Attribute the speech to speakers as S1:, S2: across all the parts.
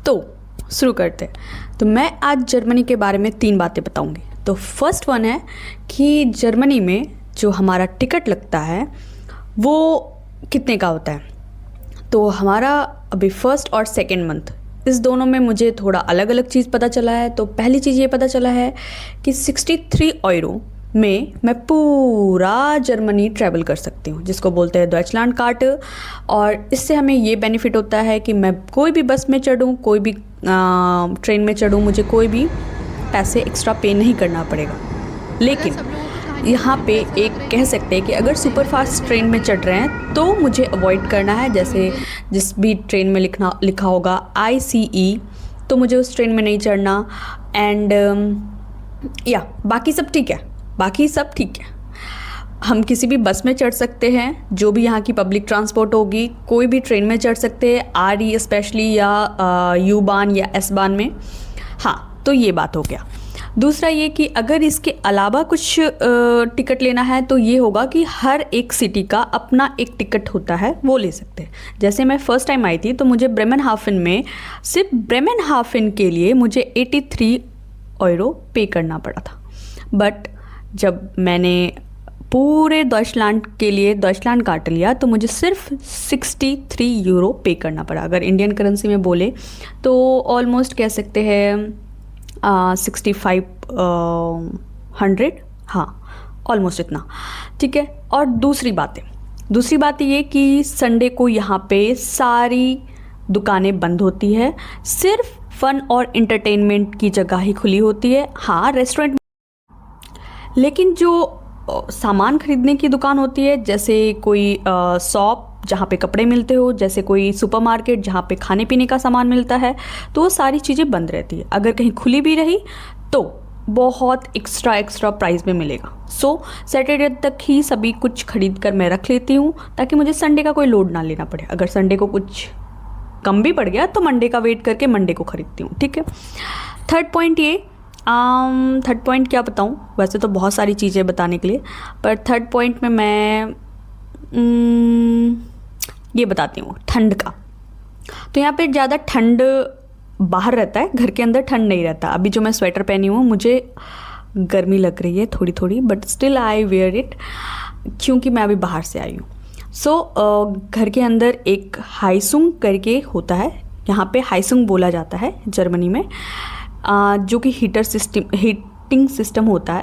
S1: तो शुरू करते हैं। तो मैं आज जर्मनी के बारे में 3 बातें बताऊंगी। तो फर्स्ट वन है कि जर्मनी में जो हमारा टिकट लगता है वो कितने का होता है। तो हमारा अभी फर्स्ट और सेकेंड मंथ इस दोनों में मुझे थोड़ा अलग अलग चीज़ पता चला है। तो पहली चीज़ ये पता चला है कि 63 यूरो में मैं पूरा जर्मनी ट्रैवल कर सकती हूँ, जिसको बोलते हैं डॉइचलैंड कार्ट। और इससे हमें ये बेनिफिट होता है कि मैं कोई भी बस में चढ़ूँ, कोई भी ट्रेन में चढ़ूँ, मुझे कोई भी पैसे एक्स्ट्रा पे नहीं करना पड़ेगा। लेकिन यहाँ पे एक कह सकते हैं कि अगर सुपर फास्ट ट्रेन में चढ़ रहे हैं तो मुझे अवॉइड करना है। जैसे जिस भी ट्रेन में लिखा होगा ICE, तो मुझे उस ट्रेन में नहीं चढ़ना। एंड या बाकी सब ठीक है, बाकी सब ठीक है। हम किसी भी बस में चढ़ सकते हैं, जो भी यहाँ की पब्लिक ट्रांसपोर्ट होगी, कोई भी ट्रेन में चढ़ सकते हैं, RE स्पेशली या U बान या S बान में। हाँ, तो ये बात हो गया। दूसरा ये कि अगर इसके अलावा कुछ टिकट लेना है तो ये होगा कि हर एक सिटी का अपना एक टिकट होता है, वो ले सकते हैं। जैसे मैं फ़र्स्ट टाइम आई थी तो मुझे ब्रेमेनहाफन में सिर्फ ब्रेमेनहाफन के लिए मुझे 83 यूरो पे करना पड़ा था। बट जब मैंने पूरे डॉइचलैंड के लिए डॉइचलैंड काट लिया तो मुझे सिर्फ 63 यूरो पे करना पड़ा। अगर इंडियन करेंसी में बोले तो ऑलमोस्ट कह सकते हैं 6500, हाँ ऑलमोस्ट इतना, ठीक है। और दूसरी बात ये कि संडे को यहाँ पे सारी दुकानें बंद होती है, सिर्फ फन और इंटरटेनमेंट की जगह ही खुली होती है। हाँ, रेस्टोरेंट, लेकिन जो सामान खरीदने की दुकान होती है, जैसे कोई शॉप जहाँ पे कपड़े मिलते हो, जैसे कोई सुपरमार्केट जहाँ पे खाने पीने का सामान मिलता है, तो वो सारी चीज़ें बंद रहती है। अगर कहीं खुली भी रही तो बहुत एक्स्ट्रा प्राइस में मिलेगा। सो सैटरडे तक ही सभी कुछ खरीद कर मैं रख लेती हूँ, ताकि मुझे संडे का कोई लोड ना लेना पड़े। अगर संडे को कुछ कम भी पड़ गया तो मंडे का वेट करके मंडे को खरीदती हूँ, ठीक है। थर्ड पॉइंट क्या बताऊँ, वैसे तो बहुत सारी चीज़ें बताने के लिए, पर थर्ड पॉइंट में मैं ये बताती हूँ ठंड का। तो यहाँ पे ज़्यादा ठंड बाहर रहता है, घर के अंदर ठंड नहीं रहता। अभी जो मैं स्वेटर पहनी हूँ, मुझे गर्मी लग रही है थोड़ी थोड़ी, but still I wear it, क्योंकि मैं अभी बाहर से आई हूँ। घर के अंदर एक हाइसुंग करके होता है, यहाँ पे हाइसुंग बोला जाता है जर्मनी में, जो कि हीटिंग सिस्टम होता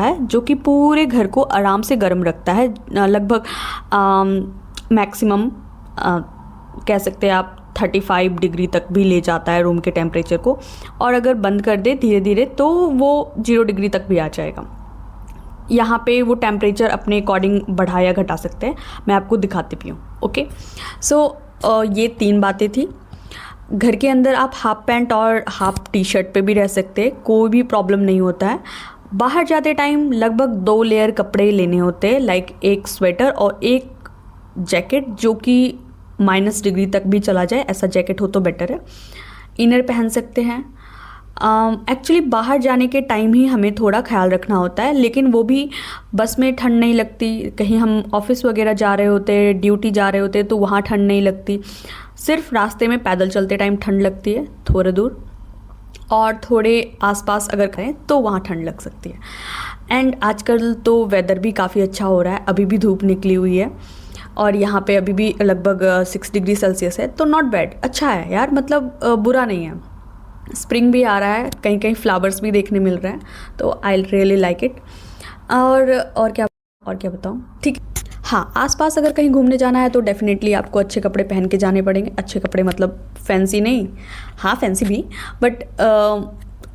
S1: है, जो कि पूरे घर को आराम से गर्म रखता है। लगभग मैक्सिमम कह सकते हैं आप 35 डिग्री तक भी ले जाता है रूम के टेम्परेचर को। और अगर बंद कर दे धीरे धीरे तो वो 0 डिग्री तक भी आ जाएगा। यहाँ पे वो टेम्परेचर अपने अकॉर्डिंग बढ़ा या घटा सकते हैं, मैं आपको दिखाती भी हूँ। ओके, ये 3 बातें थी। घर के अंदर आप हाफ पैंट और हाफ टी-शर्ट पे भी रह सकते हैं, कोई भी प्रॉब्लम नहीं होता है। बाहर जाते टाइम लगभग 2 लेयर कपड़े लेने होते हैं, लाइक एक स्वेटर और एक जैकेट, जो कि -डिग्री तक भी चला जाए, ऐसा जैकेट हो तो बेटर है। इनर पहन सकते हैं। एक्चुअली बाहर जाने के टाइम ही हमें थोड़ा ख्याल रखना होता है, लेकिन वो भी बस में ठंड नहीं लगती। कहीं हम ऑफिस वगैरह जा रहे होते हैं, ड्यूटी जा रहे होते हैं, तो वहाँ ठंड नहीं लगती। सिर्फ रास्ते में पैदल चलते टाइम ठंड लगती है थोड़ा दूर, और थोड़े आसपास अगर करें तो वहाँ ठंड लग सकती है। एंड आजकल तो वेदर भी काफ़ी अच्छा हो रहा है, अभी भी धूप निकली हुई है और यहाँ पे अभी भी लगभग 6 डिग्री सेल्सियस है, तो नॉट बैड, अच्छा है यार, मतलब बुरा नहीं है। स्प्रिंग भी आ रहा है, कहीं कहीं फ्लावर्स भी देखने मिल रहे हैं, तो आई रियली लाइक इट। और क्या बताऊँ, ठीक। हाँ, आसपास अगर कहीं घूमने जाना है तो डेफिनेटली आपको अच्छे कपड़े पहन के जाने पड़ेंगे। अच्छे कपड़े मतलब फैंसी नहीं, हाँ फैंसी भी, बट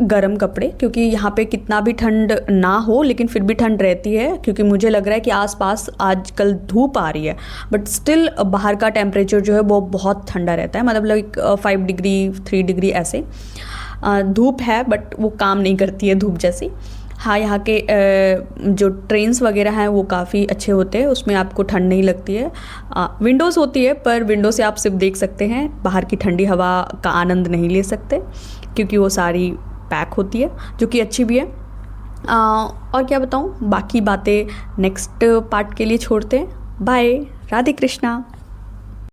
S1: गर्म कपड़े, क्योंकि यहाँ पे कितना भी ठंड ना हो लेकिन फिर भी ठंड रहती है। क्योंकि मुझे लग रहा है कि आसपास आजकल धूप आ रही है, बट स्टिल बाहर का टेम्परेचर जो है वो बहुत ठंडा रहता है, मतलब लाइक 5 डिग्री 3 डिग्री ऐसे धूप है, बट वो काम नहीं करती है धूप जैसी। हाँ, यहाँ के जो ट्रेन्स वगैरह हैं वो काफ़ी अच्छे होते हैं, उसमें आपको ठंड नहीं लगती है। विंडोज़ होती है, पर विंडो से आप सिर्फ देख सकते हैं, बाहर की ठंडी हवा का आनंद नहीं ले सकते, क्योंकि वो सारी पैक होती है, जो कि अच्छी भी है। और क्या बताऊँ, बाकी बातें नेक्स्ट पार्ट के लिए छोड़ते हैं। बाय, राधे कृष्णा।